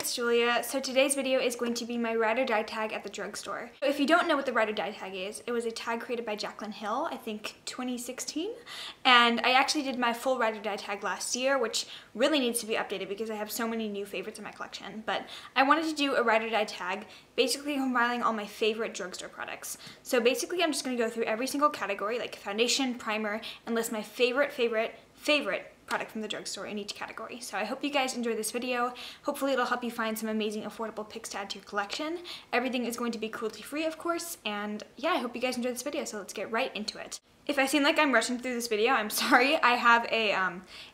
it's Julia. So today's video is going to be my ride or die tag at the drugstore. So if you don't know what the ride or die tag is, it was a tag created by Jaclyn Hill, I think 2016. And I actually did my full ride or die tag last year, which really needs to be updated because I have so many new favorites in my collection. But I wanted to do a ride or die tag, basically compiling all my favorite drugstore products. So basically I'm just going to go through every single category, like foundation, primer, and list my favorite product from the drugstore in each category. So I hope you guys enjoy this video. Hopefully it'll help you find some amazing affordable picks to add to your collection. Everything is going to be cruelty free, of course, and yeah, I hope you guys enjoy this video, so let's get right into it. If I seem like I'm rushing through this video, I'm sorry. I have a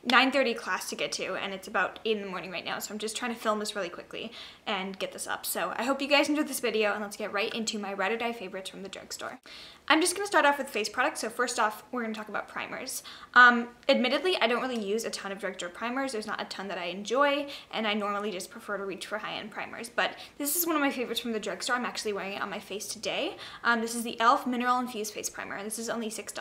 9:30 class to get to, and it's about 8 in the morning right now, so I'm just trying to film this really quickly and get this up. So I hope you guys enjoyed this video, and let's get right into my ride or die favorites from the drugstore. I'm just going to start off with face products. So first off, we're going to talk about primers. Admittedly, I don't really use a ton of drugstore primers. There's not a ton that I enjoy, and I normally just prefer to reach for high-end primers. But this is one of my favorites from the drugstore. I'm actually wearing it on my face today. This is the e.l.f. Mineral Infused Face Primer, and this is only $6.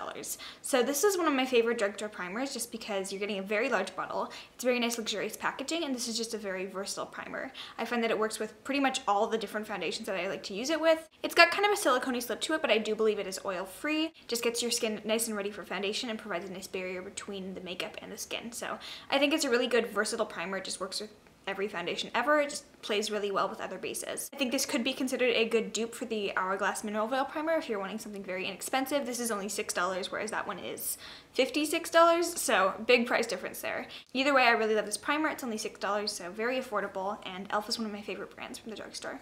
So this is one of my favorite drugstore primers just because you're getting a very large bottle. It's very nice, luxurious packaging, and this is just a very versatile primer. I find that it works with pretty much all the different foundations that I like to use it with. It's got kind of a silicone-y slip to it, but I do believe it is oil-free. Just gets your skin nice and ready for foundation and provides a nice barrier between the makeup and the skin. So I think it's a really good versatile primer. It just works with every foundation ever. It just plays really well with other bases. I think this could be considered a good dupe for the Hourglass Mineral Veil Primer if you're wanting something very inexpensive. This is only $6, whereas that one is $56, so big price difference there. Either way, I really love this primer. It's only $6, so very affordable, and e.l.f. is one of my favorite brands from the drugstore.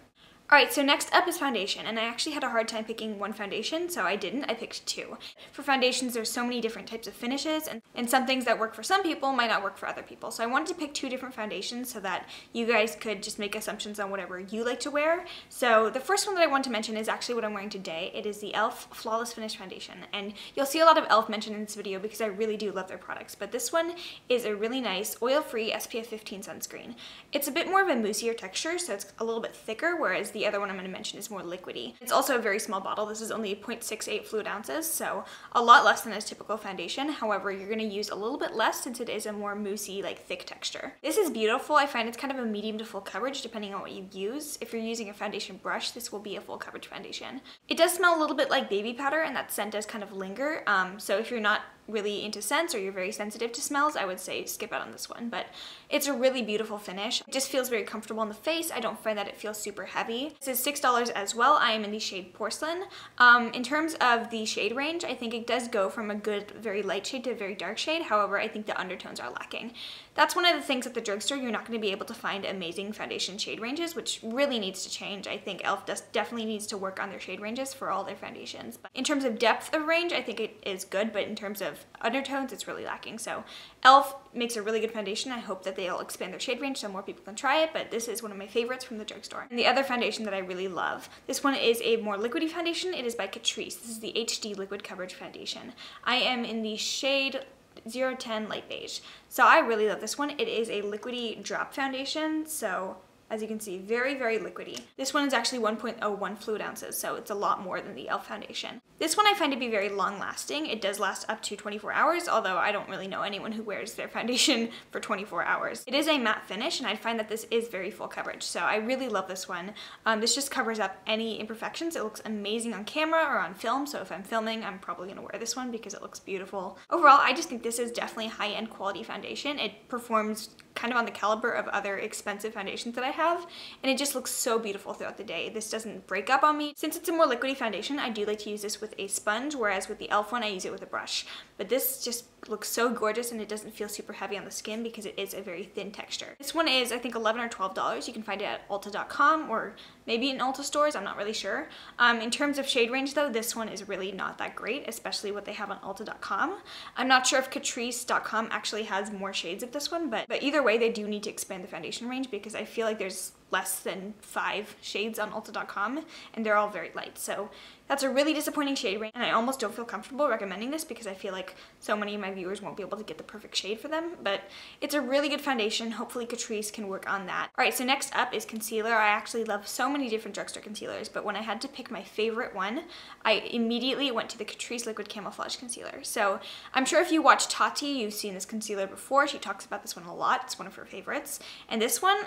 Alright, so next up is foundation, and I actually had a hard time picking one foundation, so I didn't. I picked two. For foundations, there's so many different types of finishes, and some things that work for some people might not work for other people. So I wanted to pick two different foundations so that you guys could just make assumptions on whatever you like to wear. So the first one that I want to mention is actually what I'm wearing today. It is the e.l.f. Flawless Finish Foundation, and you'll see a lot of e.l.f. mentioned in this video because I really do love their products, but this one is a really nice oil-free SPF 15 sunscreen. It's a bit more of a moussier texture, so it's a little bit thicker, whereas the other one I'm going to mention is more liquidy. It's also a very small bottle. This is only 0.68 fluid ounces, so a lot less than a typical foundation. However, you're going to use a little bit less since it is a more moussey, like thick texture. This is beautiful. I find it's kind of a medium to full coverage depending on what you use. If you're using a foundation brush, this will be a full coverage foundation. It does smell a little bit like baby powder, and that scent does kind of linger. So if you're not really into scents or you're very sensitive to smells, I would say skip out on this one, but it's a really beautiful finish. It just feels very comfortable on the face. I don't find that it feels super heavy. This is $6 as well. I am in the shade Porcelain. In terms of the shade range, I think it does go from a good very light shade to a very dark shade. However, I think the undertones are lacking. That's one of the things at the drugstore. You're not going to be able to find amazing foundation shade ranges, which really needs to change. I think e.l.f. definitely needs to work on their shade ranges for all their foundations. But in terms of depth of range, I think it is good, but in terms of undertones, it's really lacking. So e.l.f. makes a really good foundation. I hope that they'll expand their shade range so more people can try it, but this is one of my favorites from the drugstore. And the other foundation that I really love, this one is a more liquidy foundation. It is by CATRICE. This is the HD Liquid Coverage Foundation. I am in the shade 010 Light Beige. So I really love this one. It is a liquidy drop foundation, so as you can see, very, very liquidy. This one is actually 1.01 fluid ounces, so it's a lot more than the e.l.f. foundation. This one I find to be very long lasting. It does last up to 24 hours, although I don't really know anyone who wears their foundation for 24 hours. It is a matte finish, and I find that this is very full coverage, so I really love this one. This just covers up any imperfections. It looks amazing on camera or on film, so if I'm filming, I'm probably gonna wear this one because it looks beautiful. Overall, I just think this is definitely high-end quality foundation. It performs kind of on the caliber of other expensive foundations that I have, and it just looks so beautiful throughout the day. This doesn't break up on me. Since it's a more liquidy foundation, I do like to use this with a sponge, whereas with the e.l.f. one, I use it with a brush. But this just looks so gorgeous, and it doesn't feel super heavy on the skin because it is a very thin texture. This one is, I think, $11 or $12. You can find it at Ulta.com or maybe in Ulta stores, I'm not really sure. In terms of shade range though, this one is really not that great, especially what they have on Ulta.com. I'm not sure if Catrice.com actually has more shades of this one, but either way, they do need to expand the foundation range because I feel like there's less than 5 shades on Ulta.com, and they're all very light. So that's a really disappointing shade range, and I almost don't feel comfortable recommending this because I feel like so many of my viewers won't be able to get the perfect shade for them, but it's a really good foundation. Hopefully Catrice can work on that. Alright, so next up is concealer. I actually love so many different drugstore concealers, but when I had to pick my favorite one, I immediately went to the Catrice Liquid Camouflage Concealer. So I'm sure if you watch Tati, you've seen this concealer before. She talks about this one a lot. It's one of her favorites. And this one,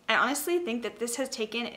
I honestly think that this has taken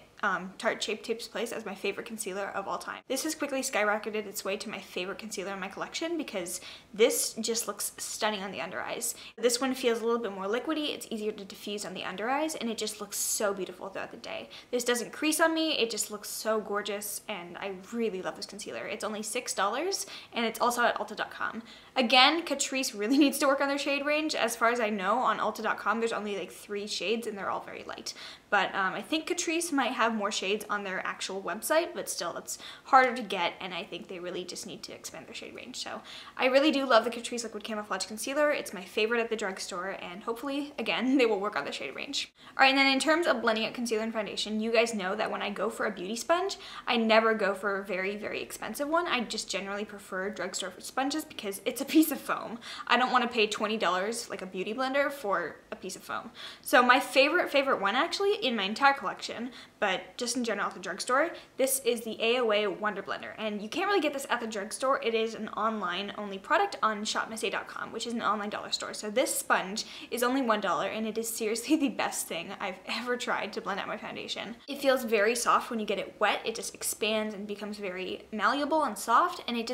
Tarte Shape Tape's place as my favorite concealer of all time. This has quickly skyrocketed its way to my favorite concealer in my collection because this just looks stunning on the under eyes. This one feels a little bit more liquidy, it's easier to diffuse on the under eyes, and it just looks so beautiful throughout the day. This doesn't crease on me, it just looks so gorgeous, and I really love this concealer. It's only $6, and it's also at Ulta.com. Again, Catrice really needs to work on their shade range. As far as I know, on Ulta.com there's only like 3 shades, and they're all very light. But I think Catrice might have more shades on their actual website, but still it's harder to get, and I think they really just need to expand their shade range. So I really do love the Catrice Liquid Camouflage Concealer. It's my favorite at the drugstore, and hopefully, again, they will work on the shade range. Alright, and then in terms of blending out concealer and foundation, you guys know that when I go for a beauty sponge, I never go for a very, very expensive one. I just generally prefer drugstore sponges because it's a piece of foam. I don't want to pay $20 like a beauty blender for a piece of foam. So my favorite one actually in my entire collection, but just in general at the drugstore, this is the AOA Wonder Blender, and you can't really get this at the drugstore. It is an online only product on shopmissy.com, which is an online dollar store. So this sponge is only $1, and it is seriously the best thing I've ever tried to blend out my foundation. It feels very soft when you get it wet. It just expands and becomes very malleable and soft, and it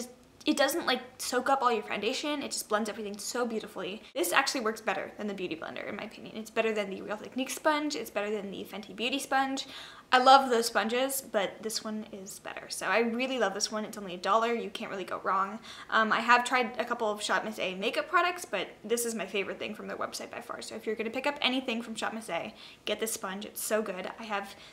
doesn't like soak up all your foundation, it just blends everything so beautifully. This actually works better than the Beauty Blender in my opinion. It's better than the Real Technique sponge, it's better than the Fenty Beauty sponge. I love those sponges, but this one is better. So I really love this one. It's only $1, you can't really go wrong. I have tried a couple of Shop Miss A makeup products, but this is my favorite thing from their website by far. So if you're gonna pick up anything from Shop Miss A, get this sponge, it's so good.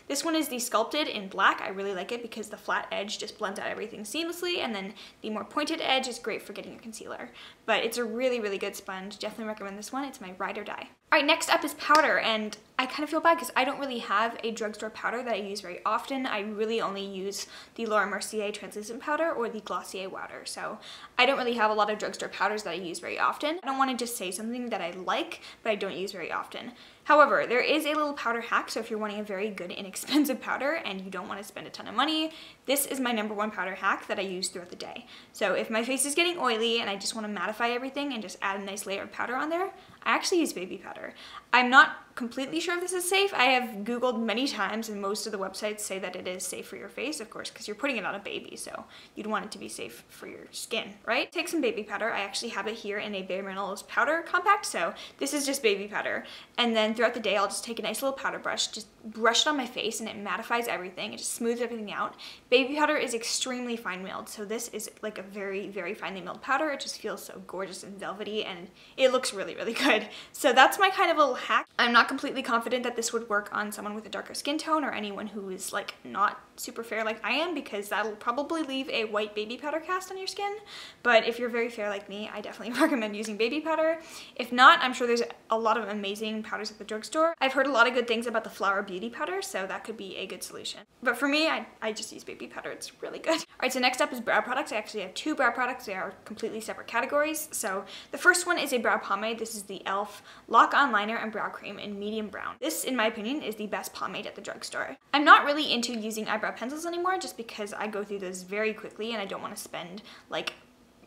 This one is the Sculpted in black. I really like it because the flat edge just blends out everything seamlessly, and then the more pointed edge is great for getting your concealer. But it's a really, really good sponge. Definitely recommend this one. It's my ride or die. All right, next up is powder, and I kind of feel bad because I don't really have a drugstore powder that I use very often. I really only use the Laura Mercier translucent powder or the Glossier powder, so I don't really have a lot of drugstore powders that I use very often. I don't want to just say something that I like, but I don't use very often. However, there is a little powder hack, so if you're wanting a very good inexpensive powder and you don't want to spend a ton of money, this is my #1 powder hack that I use throughout the day. So if my face is getting oily and I just want to mattify everything and just add a nice layer of powder on there, I actually use baby powder. I'm not completely sure if this is safe. I have Googled many times and most of the websites say that it is safe for your face, of course, because you're putting it on a baby, so you'd want it to be safe for your skin, right? Take some baby powder. I actually have it here in a Bare Minerals powder compact, so this is just baby powder. And then throughout the day, I'll just take a nice little powder brush, just brush it on my face, and it mattifies everything. It just smooths everything out. Baby powder is extremely fine milled, so this is like a very, very finely milled powder. It just feels so gorgeous and velvety, and it looks really, really good. So that's my kind of little hack. I'm not completely confident that this would work on someone with a darker skin tone or anyone who is like not super fair like I am, because that'll probably leave a white baby powder cast on your skin. But if you're very fair like me, I definitely recommend using baby powder. If not, I'm sure there's a lot of amazing powders at the drugstore. I've heard a lot of good things about the Flower Beauty powder, so that could be a good solution. But for me, I just use baby powder. It's really good. All right, so next up is brow products. I actually have 2 brow products. They are completely separate categories. So the first one is a brow pomade. This is the e.l.f. Lock On Liner and Brow Cream in medium brown. This, in my opinion, is the best pomade at the drugstore. I'm not really into using eyebrow pencils anymore just because I go through those very quickly and I don't want to spend like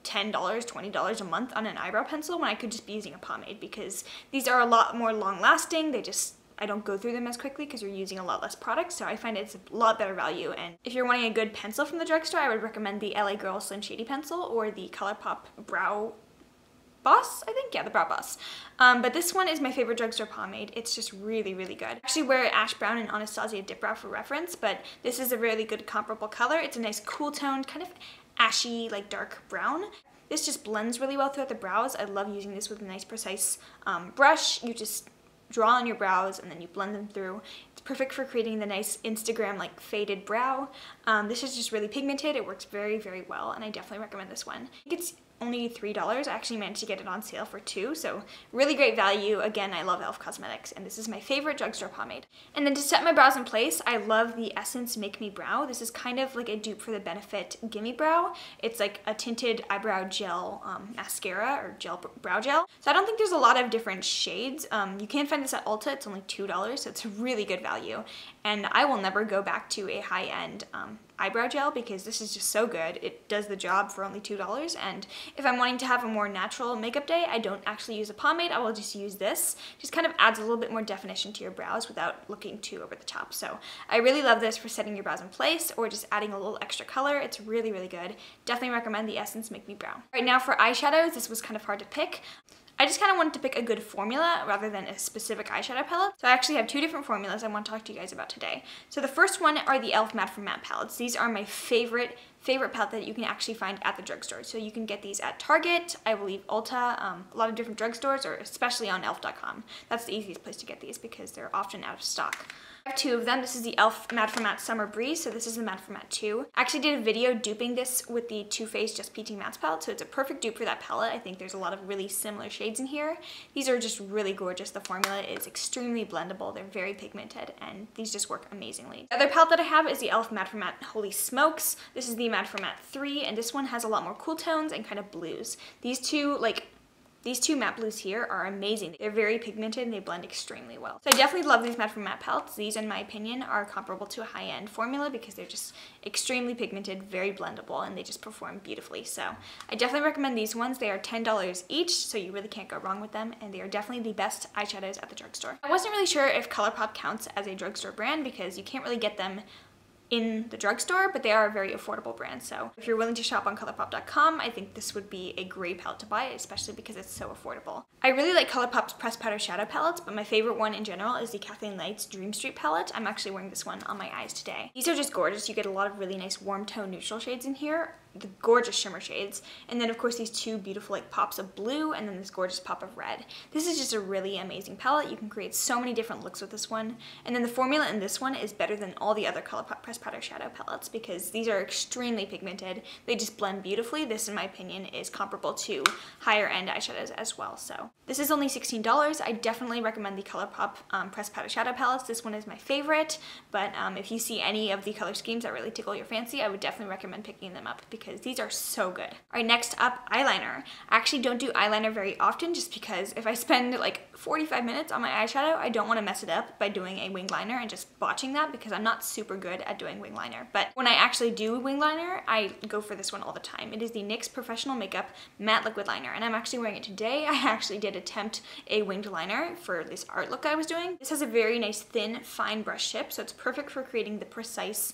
$10, $20 a month on an eyebrow pencil when I could just be using a pomade, because these are a lot more long lasting. I don't go through them as quickly because you're using a lot less product, so I find it's a lot better value. And if you're wanting a good pencil from the drugstore, I would recommend the LA Girl Slim Shady Pencil or the ColourPop Brow Boss, I think? Yeah, the Brow Boss. But this one is my favorite drugstore pomade. It's just really, really good. I actually wear Ash Brown and Anastasia Dip Brow for reference, but this is a really good comparable color. It's a nice cool toned, kind of ashy, like dark brown. This just blends really well throughout the brows. I love using this with a nice precise brush. You just draw on your brows and then you blend them through. It's perfect for creating the nice Instagram like faded brow. This is just really pigmented. It works very, very well, and I definitely recommend this one. I think it's only $3. I actually managed to get it on sale for $2, so really great value. Again, I love e.l.f. Cosmetics, and this is my favorite drugstore pomade. And then to set my brows in place, I love the Essence Make Me Brow. This is kind of like a dupe for the Benefit Gimme Brow. It's like a tinted eyebrow gel mascara or brow gel. So I don't think there's a lot of different shades. You can find this at Ulta. It's only $2, so it's a really good value. And I will never go back to a high-end eyebrow gel because this is just so good. It does the job for only $2, and if I'm wanting to have a more natural makeup day, I don't actually use a pomade. I will just use this. Just kind of adds a little bit more definition to your brows without looking too over the top. So I really love this for setting your brows in place or just adding a little extra color. It's really, really good. Definitely recommend the Essence Make Me Brow. Right now for eyeshadows, this was kind of hard to pick. I just kind of wanted to pick a good formula rather than a specific eyeshadow palette. So I actually have two different formulas I want to talk to you guys about today. So the first one are the e.l.f. Matte from Matte palettes. These are my favorite palette that you can actually find at the drugstore. So you can get these at Target, I believe Ulta, a lot of different drugstores, or especially on elf.com. That's the easiest place to get these because they're often out of stock. I have two of them. This is the e.l.f. Matte from Matte Summer Breeze, so this is the Matte from Matte 2. I actually did a video duping this with the Too Faced Just Peaching Mattes palette, so it's a perfect dupe for that palette. I think there's a lot of really similar shades in here. These are just really gorgeous. The formula is extremely blendable. They're very pigmented, and these just work amazingly. The other palette that I have is the e.l.f. Matte from Matte Holy Smokes. This is the Matte from Matte 3, and this one has a lot more cool tones and kind of blues. These two matte blues here are amazing. They're very pigmented and they blend extremely well. So I definitely love these Matte from Matte palettes. These, in my opinion, are comparable to a high-end formula because they're just extremely pigmented, very blendable, and they just perform beautifully. So I definitely recommend these ones. They are $10 each, so you really can't go wrong with them, and they are definitely the best eyeshadows at the drugstore. I wasn't really sure if ColourPop counts as a drugstore brand because you can't really get them in the drugstore, but they are a very affordable brand. So if you're willing to shop on ColourPop.com, I think this would be a great palette to buy, especially because it's so affordable. I really like ColourPop's Pressed Powder Shadow palettes, but my favorite one in general is the Kathleen Light's Dream Street palette. I'm actually wearing this one on my eyes today. These are just gorgeous. You get a lot of really nice warm tone neutral shades in here, the gorgeous shimmer shades, and then of course these two beautiful like pops of blue and then this gorgeous pop of red. This is just a really amazing palette. You can create so many different looks with this one, and then the formula in this one is better than all the other ColourPop Pressed Powder Shadow palettes because these are extremely pigmented. They just blend beautifully. This, in my opinion, is comparable to higher end eyeshadows as well. So this is only $16. I definitely recommend the ColourPop Pressed Powder Shadow palettes. This one is my favorite, but if you see any of the color schemes that really tickle your fancy, I would definitely recommend picking them up because these are so good. All right, next up, eyeliner. I actually don't do eyeliner very often just because if I spend like 45 minutes on my eyeshadow, I don't want to mess it up by doing a wing liner and just botching that because I'm not super good at doing wing liner. But when I actually do wing liner, I go for this one all the time. It is the NYX Professional Makeup Matte Liquid Liner, and I'm actually wearing it today. I actually did attempt a winged liner for this art look I was doing. This has a very nice thin, fine brush tip, so it's perfect for creating the precise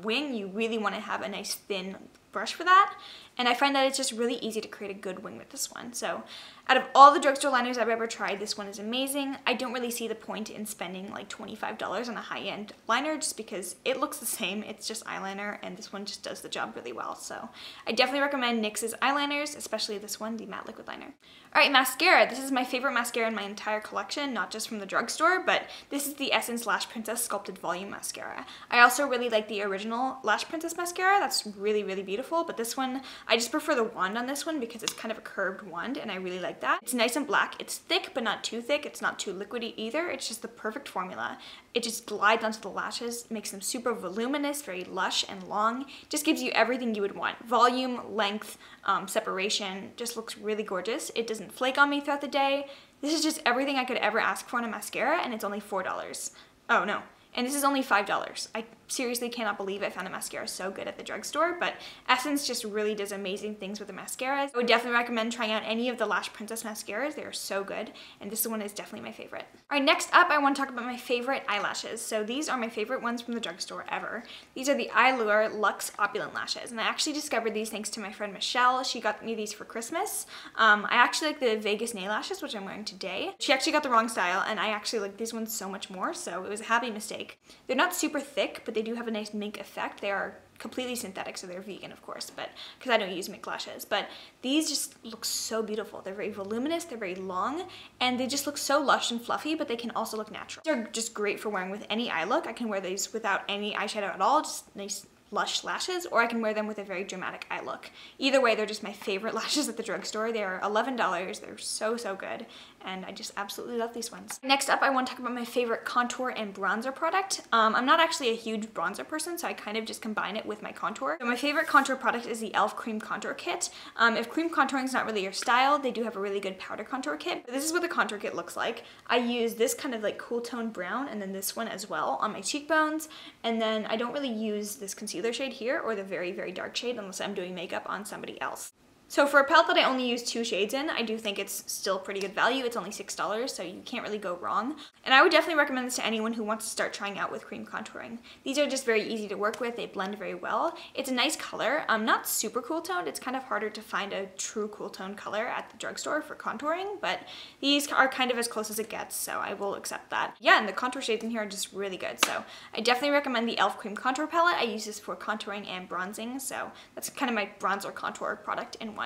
wing. You really want to have a nice thin brush for that, and I find that it's just really easy to create a good wing with this one. So out of all the drugstore liners I've ever tried, this one is amazing. I don't really see the point in spending like $25 on a high-end liner just because it looks the same. It's just eyeliner, and this one just does the job really well. So I definitely recommend NYX's eyeliners, especially this one, the matte liquid liner. All right, mascara. This is my favorite mascara in my entire collection, not just from the drugstore, but this is the Essence Lash Princess Sculpted Volume Mascara. I also really like the original Lash Princess mascara. That's really, really beautiful, but this one, I just prefer the wand on this one because it's kind of a curved wand, and I really like that. It's nice and black. It's thick, but not too thick. It's not too liquidy either. It's just the perfect formula. It just glides onto the lashes, makes them super voluminous, very lush and long. Just gives you everything you would want. Volume, length, separation, just looks really gorgeous. It doesn't flake on me throughout the day. This is just everything I could ever ask for in a mascara, and it's only $4. Oh no. And this is only $5. I seriously cannot believe I found a mascara so good at the drugstore, but Essence just really does amazing things with the mascaras. I would definitely recommend trying out any of the Lash Princess mascaras. They are so good, and this one is definitely my favorite. All right, next up, I want to talk about my favorite eyelashes. So these are my favorite ones from the drugstore ever. These are the EYLURE Luxe Opulent Lashes, and I actually discovered these thanks to my friend Michelle. She got me these for Christmas. I actually like the Vegas nail lashes, which I'm wearing today. She actually got the wrong style, and I actually like these ones so much more, so it was a happy mistake. They're not super thick, but they do have a nice mink effect. They are completely synthetic, so they're vegan, of course, but because I don't use mink lashes. But these just look so beautiful. They're very voluminous, they're very long, and they just look so lush and fluffy, but they can also look natural. They're just great for wearing with any eye look. I can wear these without any eyeshadow at all, just nice lush lashes, or I can wear them with a very dramatic eye look. Either way, they're just my favorite lashes at the drugstore. They are $11. They're so, so good, and I just absolutely love these ones. Next up, I want to talk about my favorite contour and bronzer product. I'm not actually a huge bronzer person, so I kind of just combine it with my contour. So my favorite contour product is the e.l.f. Cream Contour Kit. If cream contouring is not really your style, they do have a really good powder contour kit. But this is what the contour kit looks like. I use this kind of like cool tone brown and then this one as well on my cheekbones. And then I don't really use this concealer shade here or the very, very dark shade unless I'm doing makeup on somebody else. So for a palette that I only use 2 shades in, I do think it's still pretty good value. It's only $6, so you can't really go wrong. And I would definitely recommend this to anyone who wants to start trying out with cream contouring. These are just very easy to work with. They blend very well. It's a nice color. Not super cool toned. It's kind of harder to find a true cool tone color at the drugstore for contouring, but these are kind of as close as it gets, so I will accept that. Yeah, and the contour shades in here are just really good. So I definitely recommend the e.l.f. Cream Contour Palette. I use this for contouring and bronzing, so that's kind of my bronzer contour product in one.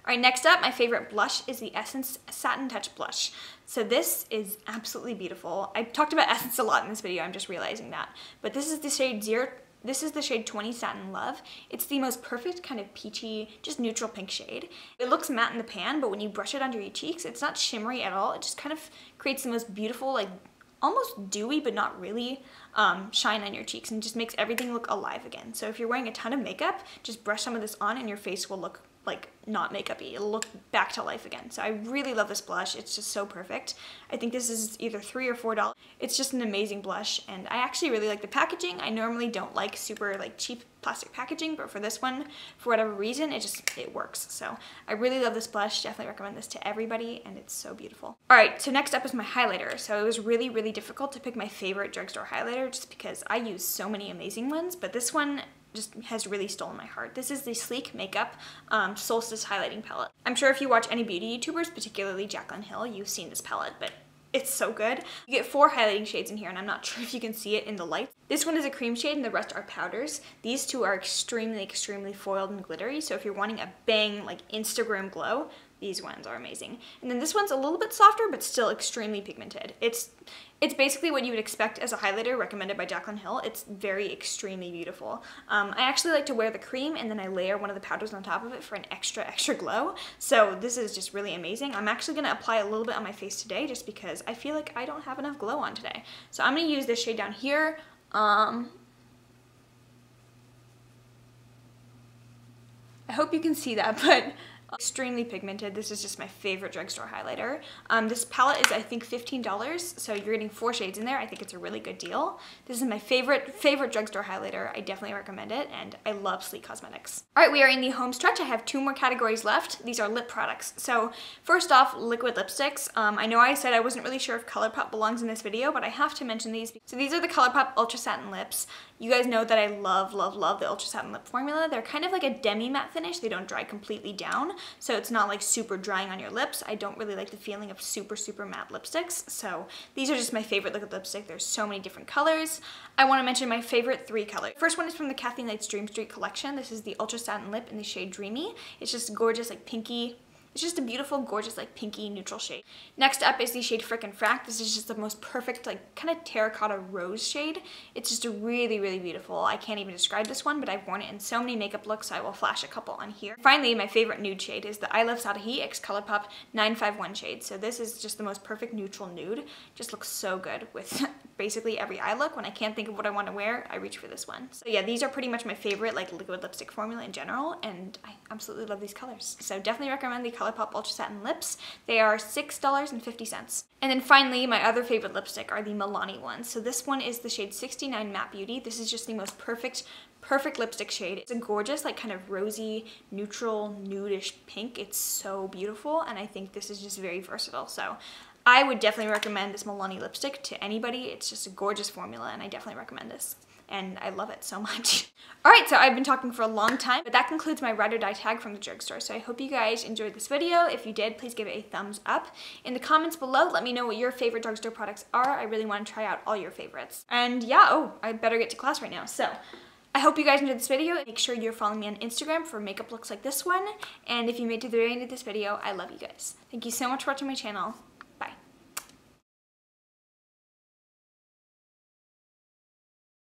Alright, next up, my favorite blush is the Essence Satin Touch Blush. So this is absolutely beautiful. I talked about Essence a lot in this video, I'm just realizing that. But this is the shade 20 Satin Love. It's the most perfect kind of peachy, just neutral pink shade. It looks matte in the pan, but when you brush it under your cheeks, it's not shimmery at all. It just kind of creates the most beautiful, like almost dewy, but not really, shine on your cheeks and just makes everything look alive again. So if you're wearing a ton of makeup, just brush some of this on and your face will look like not makeup-y. It'll look back to life again. So I really love this blush. It's just so perfect. I think this is either $3 or $4. It's just an amazing blush, and I actually really like the packaging. I normally don't like super like cheap plastic packaging, but for this one, for whatever reason, it works. So I really love this blush. Definitely recommend this to everybody, and it's so beautiful. All right, so next up is my highlighter. So it was really, really difficult to pick my favorite drugstore highlighter just because I use so many amazing ones, but this one just has really stolen my heart. This is the Sleek Makeup Solstice Highlighting Palette. I'm sure if you watch any beauty YouTubers, particularly Jaclyn Hill, you've seen this palette, but it's so good. You get 4 highlighting shades in here, and I'm not sure if you can see it in the light. This one is a cream shade, and the rest are powders. These 2 are extremely, extremely foiled and glittery, so if you're wanting a bang, like Instagram glow, these ones are amazing. And then this one's a little bit softer, but still extremely pigmented. It's basically what you would expect as a highlighter recommended by Jaclyn Hill. It's very extremely beautiful. I actually like to wear the cream and then I layer one of the powders on top of it for an extra, extra glow. So this is just really amazing. I'm actually gonna apply a little bit on my face today just because I feel like I don't have enough glow on today. So I'm gonna use this shade down here. I hope you can see that, but extremely pigmented. This is just my favorite drugstore highlighter. This palette is, I think, $15, so you're getting 4 shades in there. I think it's a really good deal. This is my favorite drugstore highlighter. I definitely recommend it, and I love Sleek Cosmetics. All right, we are in the home stretch. I have 2 more categories left. These are lip products. So first off, liquid lipsticks. I know I said I wasn't really sure if ColourPop belongs in this video, but I have to mention these. So these are the ColourPop Ultra Satin Lips. You guys know that I love, love, love the Ultra Satin Lip formula. They're kind of like a demi-matte finish. They don't dry completely down, so it's not like super drying on your lips. I don't really like the feeling of super, super matte lipsticks, so these are just my favorite liquid lipstick. There's so many different colors. I want to mention my favorite 3 colors. First one is from the Kathleen Light's Dream Street collection. This is the Ultra Satin Lip in the shade Dreamy. It's just gorgeous, like pinky. It's just a beautiful, gorgeous, like pinky neutral shade. Next up is the shade Frickin' Frack. This is just the most perfect, like kind of terracotta rose shade. It's just a really, really beautiful. I can't even describe this one, but I've worn it in so many makeup looks, so I will flash a couple on here. Finally, my favorite nude shade is the I Love Sadahi X ColourPop 951 shade. So this is just the most perfect neutral nude. Just looks so good with basically every eye look. When I can't think of what I want to wear, I reach for this one. So yeah, these are pretty much my favorite like liquid lipstick formula in general, and I absolutely love these colors. So definitely recommend the ColourPop Ultra Satin Lips. They are $6.50. And then finally, my other favorite lipstick are the Milani ones. So this one is the shade 69 Matte Beauty. This is just the most perfect lipstick shade. It's a gorgeous, like kind of rosy, neutral, nudish pink. It's so beautiful, and I think this is just very versatile. So I would definitely recommend this Milani lipstick to anybody. It's just a gorgeous formula, and I definitely recommend this. And I love it so much. All right, so I've been talking for a long time, but that concludes my ride or die tag from the drugstore. So I hope you guys enjoyed this video. If you did, please give it a thumbs up. In the comments below, let me know what your favorite drugstore products are. I really want to try out all your favorites. And yeah, oh, I better get to class right now. So I hope you guys enjoyed this video. Make sure you're following me on Instagram for makeup looks like this one. And if you made it to the very end of this video, I love you guys. Thank you so much for watching my channel.